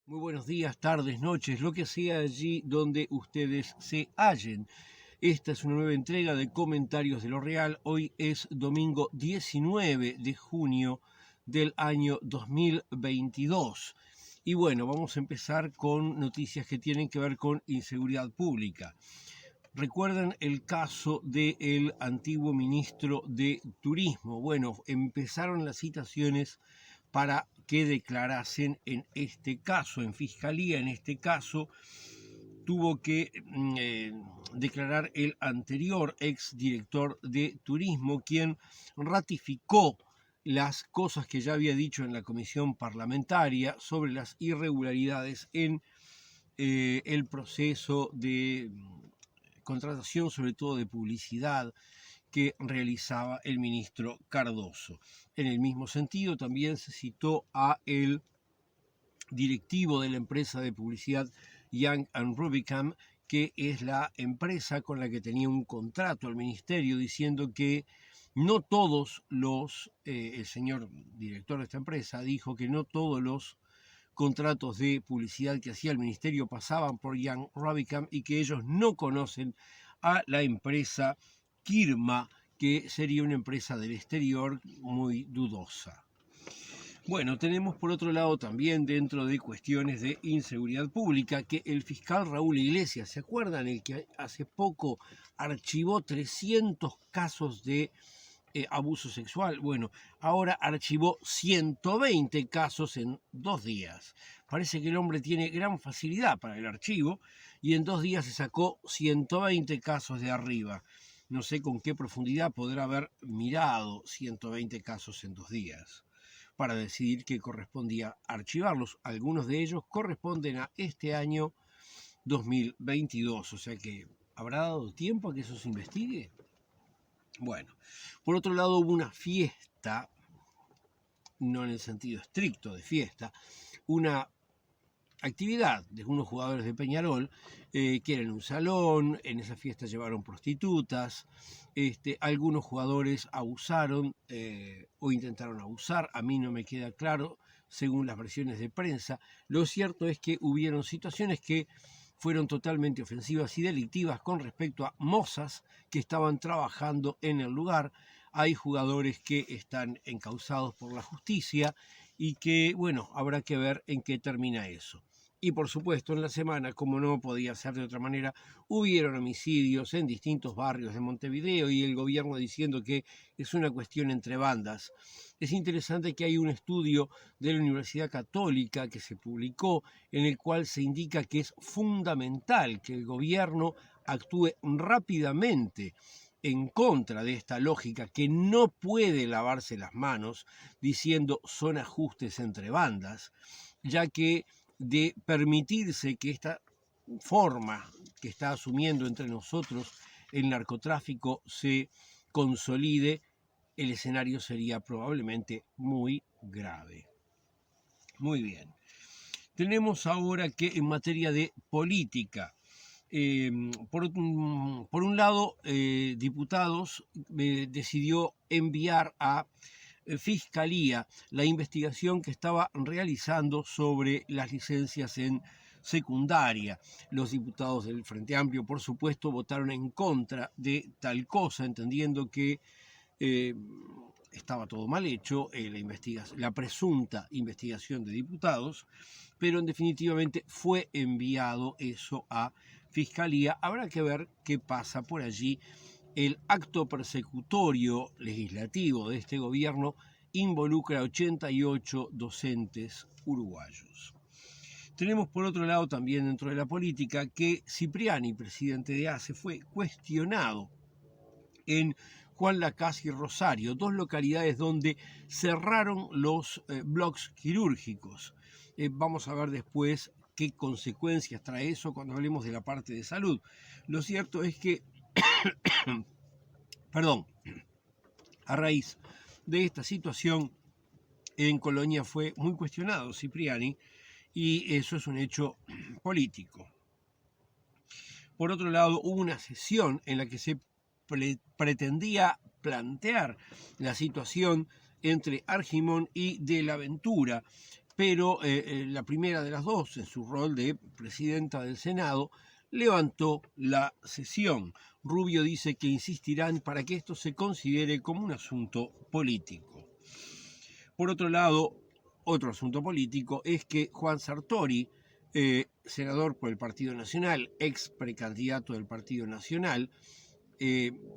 Muy buenos días, tardes, noches, lo que sea allí donde ustedes se hallen. Esta es una nueva entrega de Comentarios de lo Real. Hoy es domingo 19 de junio del año 2022. Y bueno, vamos a empezar con noticias que tienen que ver con inseguridad pública. ¿Recuerdan el caso del antiguo ministro de Turismo? Bueno, empezaron las citaciones para que declarasen en este caso, en fiscalía. En este caso tuvo que declarar el anterior exdirector de Turismo, quien ratificó las cosas que ya había dicho en la comisión parlamentaria sobre las irregularidades en el proceso de contratación, sobre todo de publicidad, que realizaba el ministro Cardoso. En el mismo sentido, también se citó a el directivo de la empresa de publicidad Young & Rubicam, que es la empresa con la que tenía un contrato el ministerio, diciendo que no todos los, el señor director de esta empresa dijo que no todos los contratos de publicidad que hacía el ministerio pasaban por Young Rubicam y que ellos no conocen a la empresa Kirma, que sería una empresa del exterior muy dudosa. Bueno, tenemos por otro lado también dentro de cuestiones de inseguridad pública que el fiscal Raúl Iglesias, ¿se acuerdan? El que hace poco archivó 300 casos de abuso sexual. Bueno, ahora archivó 120 casos en 2 días. Parece que el hombre tiene gran facilidad para el archivo y en 2 días se sacó 120 casos de arriba. No sé con qué profundidad podrá haber mirado 120 casos en 2 días para decidir que correspondía archivarlos. Algunos de ellos corresponden a este año 2022, o sea que ¿habrá dado tiempo a que eso se investigue? Bueno, por otro lado hubo una fiesta, no en el sentido estricto de fiesta, una actividad de unos jugadores de Peñarol que era en un salón. En esa fiesta llevaron prostitutas, algunos jugadores abusaron o intentaron abusar, a mí no me queda claro según las versiones de prensa. Lo cierto es que hubieron situaciones que fueron totalmente ofensivas y delictivas con respecto a mozas que estaban trabajando en el lugar. Hay jugadores que están encausados por la justicia y que, bueno, habrá que ver en qué termina eso. Y por supuesto, en la semana, como no podía ser de otra manera, hubieron homicidios en distintos barrios de Montevideo y el gobierno diciendo que es una cuestión entre bandas. Es interesante que hay un estudio de la Universidad Católica que se publicó en el cual se indica que es fundamental que el gobierno actúe rápidamente en contra de esta lógica, que no puede lavarse las manos diciendo son ajustes entre bandas, ya que de permitirse que esta forma que está asumiendo entre nosotros el narcotráfico se consolide, el escenario sería probablemente muy grave. Muy bien. Tenemos ahora que en materia de política, por un lado, Diputados decidió enviar a Fiscalía la investigación que estaba realizando sobre las licencias en secundaria. Los diputados del Frente Amplio, por supuesto, votaron en contra de tal cosa, entendiendo que estaba todo mal hecho, la presunta investigación de diputados, pero definitivamente fue enviado eso a Fiscalía. Habrá que ver qué pasa por allí. El acto persecutorio legislativo de este gobierno involucra a 88 docentes uruguayos. Tenemos por otro lado también dentro de la política que Cipriani, presidente de ACE, fue cuestionado en Juan Lacase y Rosario, 2 localidades donde cerraron los bloques quirúrgicos. Vamos a ver después qué consecuencias trae eso cuando hablemos de la parte de salud. Lo cierto es que a raíz de esta situación en Colonia fue muy cuestionado Cipriani y eso es un hecho político. Por otro lado, hubo una sesión en la que se pretendía plantear la situación entre Argimón y De la Ventura, pero la primera de las dos, en su rol de presidenta del Senado, levantó la sesión. Rubio dice que insistirán para que esto se considere como un asunto político. Por otro lado, otro asunto político es que Juan Sartori, senador por el Partido Nacional, ex precandidato del Partido Nacional,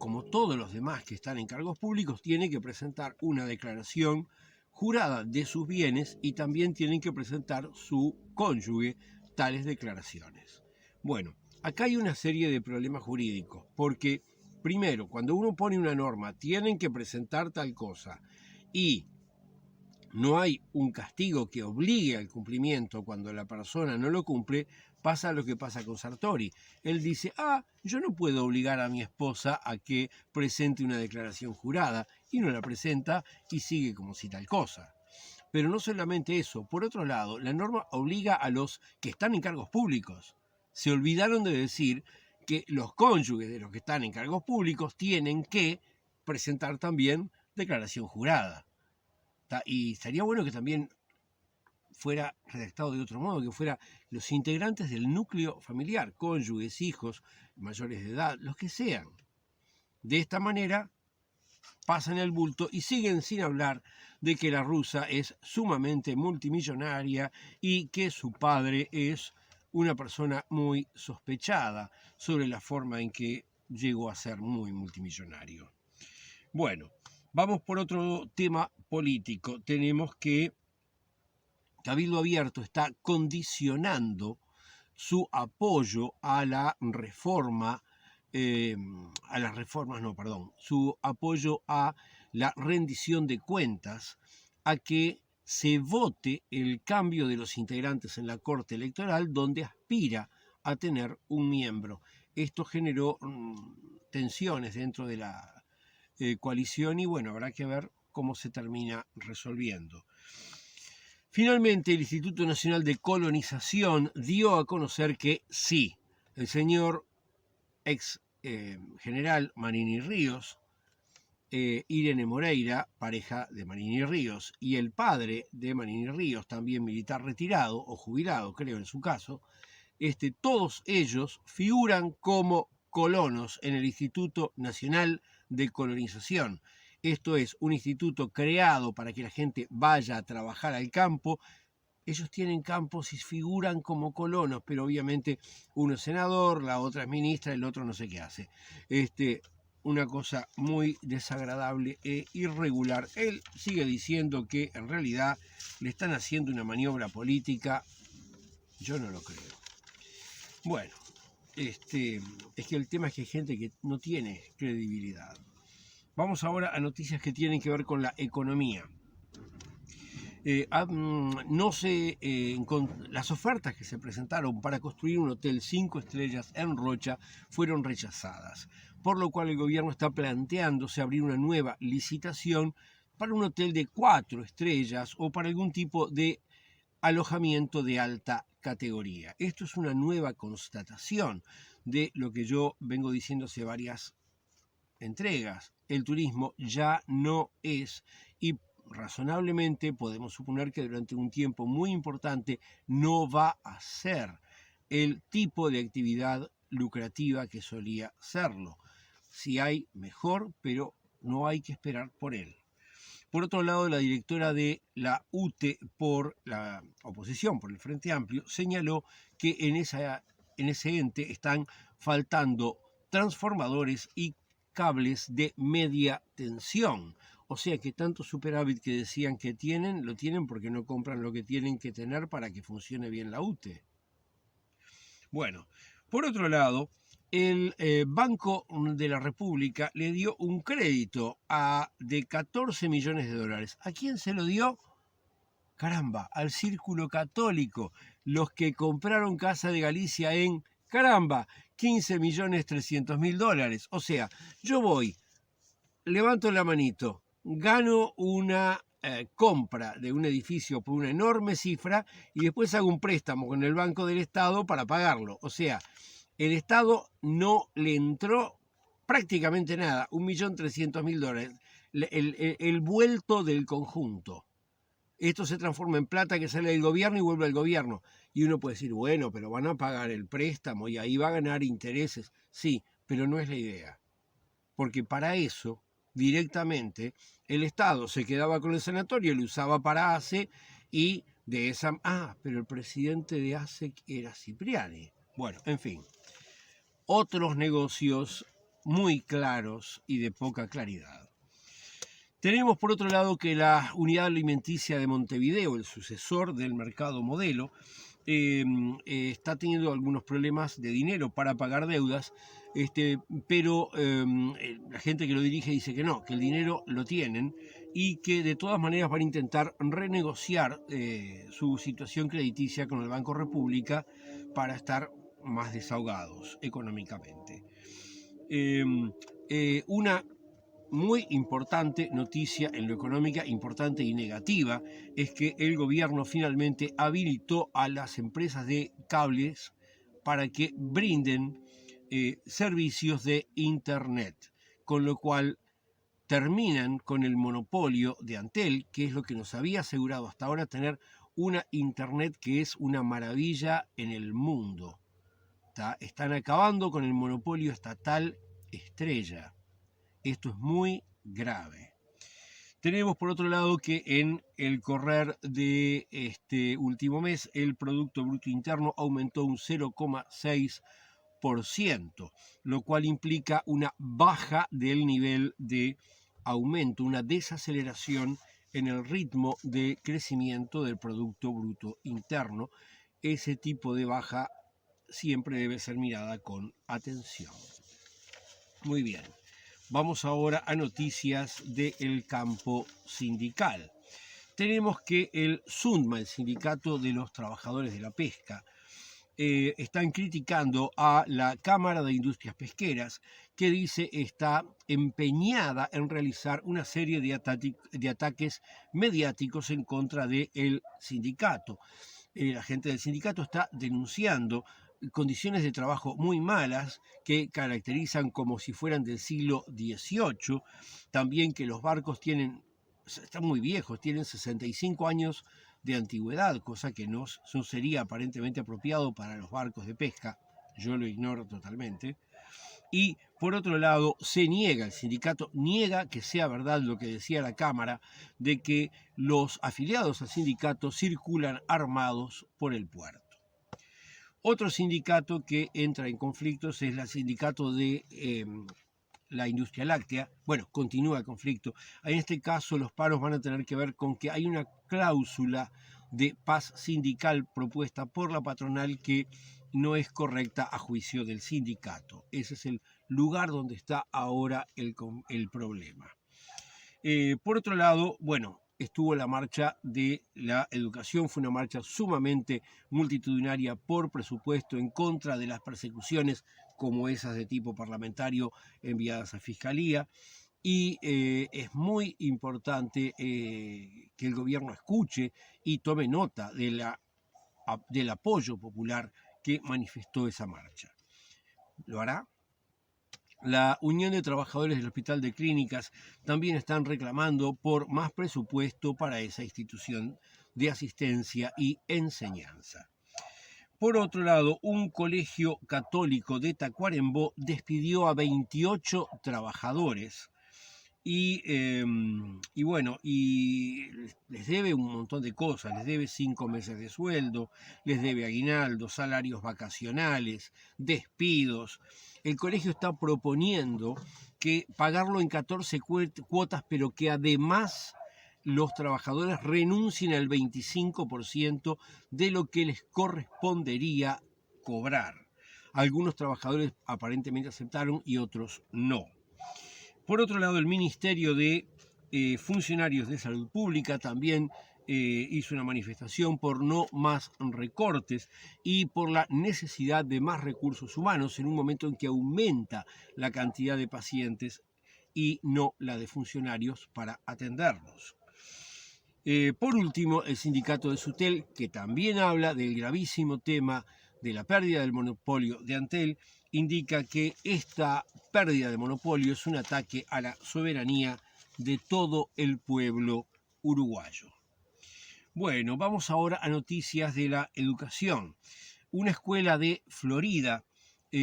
como todos los demás que están en cargos públicos, tiene que presentar una declaración jurada de sus bienes y también tienen que presentar su cónyuge tales declaraciones. Bueno, acá hay una serie de problemas jurídicos, porque primero, cuando uno pone una norma, tienen que presentar tal cosa y no hay un castigo que obligue al cumplimiento cuando la persona no lo cumple, pasa lo que pasa con Sartori. Él dice, yo no puedo obligar a mi esposa a que presente una declaración jurada, y no la presenta y sigue como si tal cosa. Pero no solamente eso, por otro lado, la norma obliga a los que están en cargos públicos. Se olvidaron de decir que los cónyuges de los que están en cargos públicos tienen que presentar también declaración jurada. Y estaría bueno que también fuera redactado de otro modo, que fuera los integrantes del núcleo familiar, cónyuges, hijos, mayores de edad, los que sean. De esta manera pasan el bulto y siguen sin hablar de que la rusa es sumamente multimillonaria y que su padre es una persona muy sospechada sobre la forma en que llegó a ser muy multimillonario. Bueno, vamos por otro tema político. Tenemos que Cabildo Abierto está condicionando su apoyo a la reforma, su apoyo a la rendición de cuentas, a que se vote el cambio de los integrantes en la Corte Electoral, donde aspira a tener un miembro. Esto generó tensiones dentro de la coalición y bueno, habrá que ver cómo se termina resolviendo. Finalmente, el Instituto Nacional de Colonización dio a conocer que sí, el señor ex general Manini Ríos, Irene Moreira, pareja de Manini Ríos, y el padre de Manini Ríos, también militar retirado o jubilado, creo en su caso, todos ellos figuran como colonos en el Instituto Nacional de Colonización. Esto es un instituto creado para que la gente vaya a trabajar al campo. Ellos tienen campos y figuran como colonos, pero obviamente uno es senador, la otra es ministra, el otro no sé qué hace. Una cosa muy desagradable e irregular. Él sigue diciendo que en realidad le están haciendo una maniobra política. Yo no lo creo. Bueno, es que el tema es que hay gente que no tiene credibilidad. Vamos ahora a noticias que tienen que ver con la economía. Las ofertas que se presentaron para construir un hotel 5 estrellas en Rocha fueron rechazadas, por lo cual el gobierno está planteándose abrir una nueva licitación para un hotel de 4 estrellas o para algún tipo de alojamiento de alta categoría. Esto es una nueva constatación de lo que yo vengo diciendo hace varias entregas. El turismo ya no es, y razonablemente podemos suponer que durante un tiempo muy importante no va a ser el tipo de actividad lucrativa que solía serlo. Si hay, mejor, pero no hay que esperar por él. Por otro lado, la directora de la UTE por la oposición, por el Frente Amplio, señaló que en ese ente están faltando transformadores y cables de media tensión. O sea que tanto superávit que decían que tienen, lo tienen porque no compran lo que tienen que tener para que funcione bien la UTE. Bueno, por otro lado, el Banco de la República le dio un crédito de 14 millones de dólares. ¿A quién se lo dio? Caramba, al Círculo Católico, los que compraron Casa de Galicia en, 15.300.000 dólares. O sea, yo voy, levanto la manito, gano una compra de un edificio por una enorme cifra y después hago un préstamo con el Banco del Estado para pagarlo. O sea, el Estado no le entró prácticamente nada, 1.300.000 dólares, el vuelto del conjunto. esto se transforma en plata que sale del gobierno y vuelve al gobierno. Y uno puede decir, bueno, pero van a pagar el préstamo y ahí va a ganar intereses. Sí, pero no es la idea. Porque para eso, directamente, el Estado se quedaba con el sanatorio, lo usaba para ACE y de esa... Ah, pero el presidente de ACE era Cipriani. Bueno, en fin. Otros negocios muy claros y de poca claridad. Tenemos por otro lado que la Unidad Alimenticia de Montevideo, el sucesor del Mercado Modelo, está teniendo algunos problemas de dinero para pagar deudas, pero la gente que lo dirige dice que no, que el dinero lo tienen y que de todas maneras van a intentar renegociar su situación crediticia con el Banco República para estar más desahogados económicamente. Una muy importante noticia en lo económica, importante y negativa, es que el gobierno finalmente habilitó a las empresas de cables para que brinden servicios de Internet, con lo cual terminan con el monopolio de Antel, que es lo que nos había asegurado hasta ahora tener una Internet que es una maravilla en el mundo. Están acabando con el monopolio estatal Estrella. Esto es muy grave. Tenemos por otro lado que en el correr de este último mes el Producto Bruto Interno aumentó un 0,6%, lo cual implica una baja del nivel de aumento, una desaceleración en el ritmo de crecimiento del Producto Bruto Interno. Ese tipo de baja siempre debe ser mirada con atención. Muy bien. Vamos ahora a noticias del campo sindical. Tenemos que el SUNDMA, el Sindicato de los Trabajadores de la Pesca, están criticando a la Cámara de Industrias Pesqueras, que dice está empeñada en realizar una serie de ataques mediáticos en contra del sindicato. La gente del sindicato está denunciando condiciones de trabajo muy malas que caracterizan como si fueran del siglo XVIII, también que los barcos están muy viejos, tienen 65 años de antigüedad, cosa que no sería aparentemente apropiado para los barcos de pesca, yo lo ignoro totalmente. Y por otro lado, el sindicato niega que sea verdad lo que decía la Cámara, de que los afiliados al sindicato circulan armados por el puerto. Otro sindicato que entra en conflictos es el sindicato de la industria láctea. Bueno, continúa el conflicto. En este caso los paros van a tener que ver con que hay una cláusula de paz sindical propuesta por la patronal que no es correcta a juicio del sindicato. Ese es el lugar donde está ahora el problema. Por otro lado, bueno, estuvo la marcha de la educación, fue una marcha sumamente multitudinaria por presupuesto en contra de las persecuciones como esas de tipo parlamentario enviadas a Fiscalía. Y es muy importante que el gobierno escuche y tome nota del apoyo popular que manifestó esa marcha. ¿Lo hará? La Unión de Trabajadores del Hospital de Clínicas también están reclamando por más presupuesto para esa institución de asistencia y enseñanza. Por otro lado, un colegio católico de Tacuarembó despidió a 28 trabajadores y les debe un montón de cosas, les debe 5 meses de sueldo, les debe aguinaldo, salarios vacacionales, despidos. El colegio está proponiendo que pagarlo en 14 cuotas, pero que además los trabajadores renuncien al 25% de lo que les correspondería cobrar. Algunos trabajadores aparentemente aceptaron y otros no. Por otro lado, el Ministerio de Funcionarios de Salud Pública también hizo una manifestación por no más recortes y por la necesidad de más recursos humanos en un momento en que aumenta la cantidad de pacientes y no la de funcionarios para atenderlos. Por último, el sindicato de SUTEL, que también habla del gravísimo tema de la pérdida del monopolio de Antel, indica que esta pérdida de monopolio es un ataque a la soberanía de todo el pueblo uruguayo. Bueno, vamos ahora a noticias de la educación. Una escuela de Florida,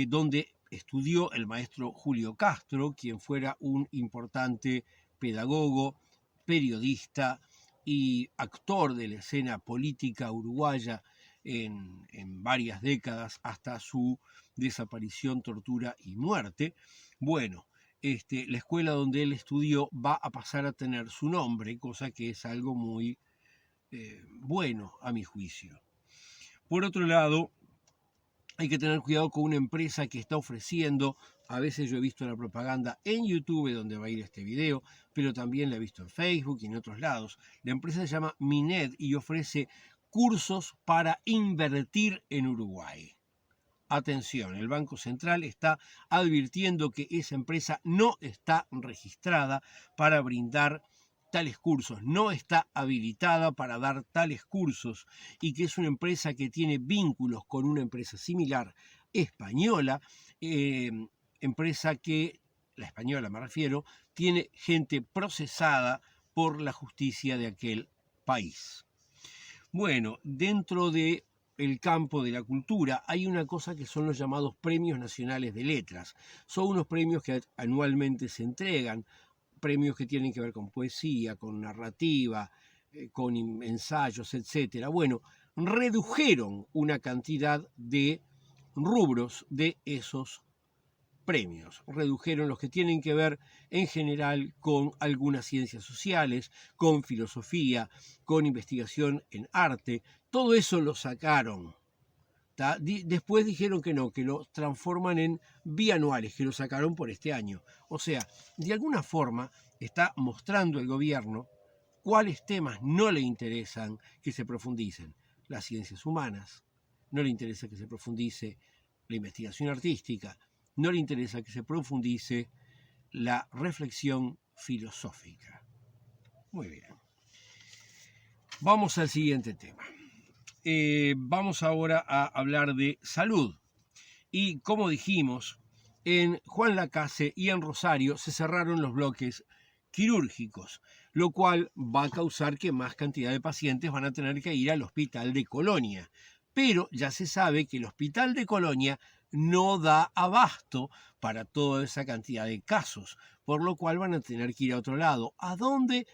donde estudió el maestro Julio Castro, quien fuera un importante pedagogo, periodista y actor de la escena política uruguaya en varias décadas hasta su desaparición, tortura y muerte. Bueno, la escuela donde él estudió va a pasar a tener su nombre, cosa que es algo muy bueno a mi juicio. Por otro lado, hay que tener cuidado con una empresa que está ofreciendo, a veces yo he visto la propaganda en YouTube donde va a ir este video, pero también la he visto en Facebook y en otros lados. La empresa se llama Minet y ofrece cursos para invertir en Uruguay. Atención, el Banco Central está advirtiendo que esa empresa no está registrada para brindar tales cursos, no está habilitada para dar tales cursos y que es una empresa que tiene vínculos con una empresa similar española, empresa que, la española me refiero, tiene gente procesada por la justicia de aquel país. Bueno, dentro de el campo de la cultura hay una cosa que son los llamados Premios Nacionales de Letras. Son unos premios que anualmente se entregan, premios que tienen que ver con poesía, con narrativa, con ensayos, etc. Bueno, redujeron una cantidad de rubros de esos premios. Redujeron los que tienen que ver en general con algunas ciencias sociales, con filosofía, con investigación en arte. Todo eso lo sacaron. Después dijeron que no, que lo transforman en bianuales, que lo sacaron por este año. O sea, de alguna forma está mostrando el gobierno cuáles temas no le interesan que se profundicen. Las ciencias humanas, no le interesa que se profundice la investigación artística, no le interesa que se profundice la reflexión filosófica. Muy bien. Vamos al siguiente tema. Vamos ahora a hablar de salud. Y como dijimos, en Juan Lacase y en Rosario se cerraron los bloques quirúrgicos, lo cual va a causar que más cantidad de pacientes van a tener que ir al hospital de Colonia. Pero ya se sabe que el hospital de Colonia no da abasto para toda esa cantidad de casos, por lo cual van a tener que ir a otro lado. ¿A dónde?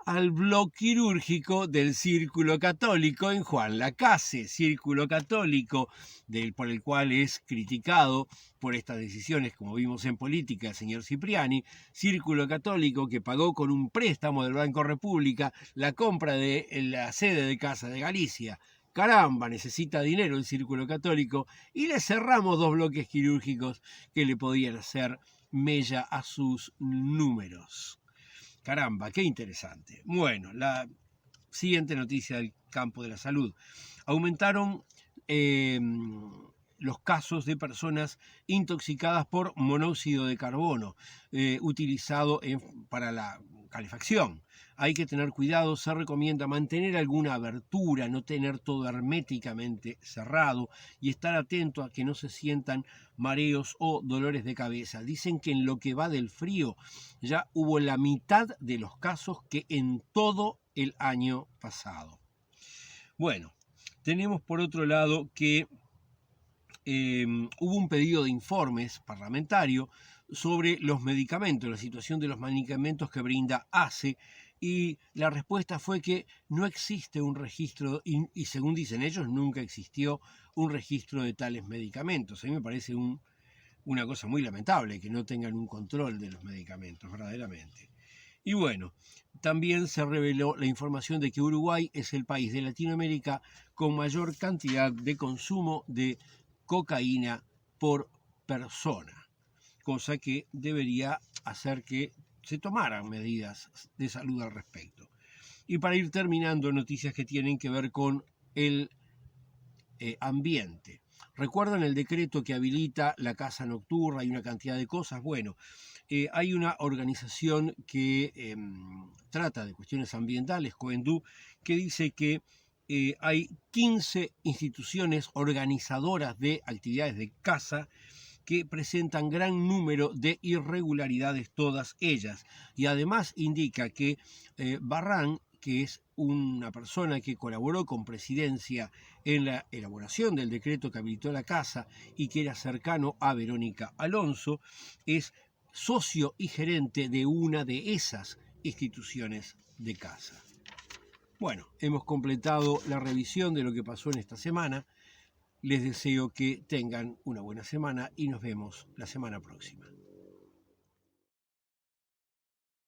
Al bloque quirúrgico del Círculo Católico en Juan Lacase, Círculo Católico por el cual es criticado por estas decisiones, como vimos en política el señor Cipriani, Círculo Católico que pagó con un préstamo del Banco República la compra de la sede de Casa de Galicia. Caramba, necesita dinero el Círculo Católico y le cerramos 2 bloques quirúrgicos que le podían hacer mella a sus números. Caramba, qué interesante. Bueno, la siguiente noticia del campo de la salud. Aumentaron los casos de personas intoxicadas por monóxido de carbono utilizado para la calefacción. Hay que tener cuidado, se recomienda mantener alguna abertura, no tener todo herméticamente cerrado y estar atento a que no se sientan mareos o dolores de cabeza. Dicen que en lo que va del frío ya hubo la mitad de los casos que en todo el año pasado. Bueno, tenemos por otro lado que hubo un pedido de informes parlamentario sobre los medicamentos, la situación de los medicamentos que brinda ACE, y la respuesta fue que no existe un registro, y según dicen ellos, nunca existió un registro de tales medicamentos. A mí me parece una cosa muy lamentable que no tengan un control de los medicamentos, verdaderamente. Y bueno, también se reveló la información de que Uruguay es el país de Latinoamérica con mayor cantidad de consumo de cocaína por persona, cosa que debería hacer que se tomaran medidas de salud al respecto. Y para ir terminando, noticias que tienen que ver con el ambiente. ¿Recuerdan el decreto que habilita la caza nocturna y una cantidad de cosas? Bueno, hay una organización que trata de cuestiones ambientales, Coendú, que dice que hay 15 instituciones organizadoras de actividades de caza que presentan gran número de irregularidades, todas ellas. Y además indica que Barran, que es una persona que colaboró con Presidencia en la elaboración del decreto que habilitó la casa y que era cercano a Verónica Alonso, es socio y gerente de una de esas instituciones de casa. Bueno, hemos completado la revisión de lo que pasó en esta semana. Les deseo que tengan una buena semana y nos vemos la semana próxima.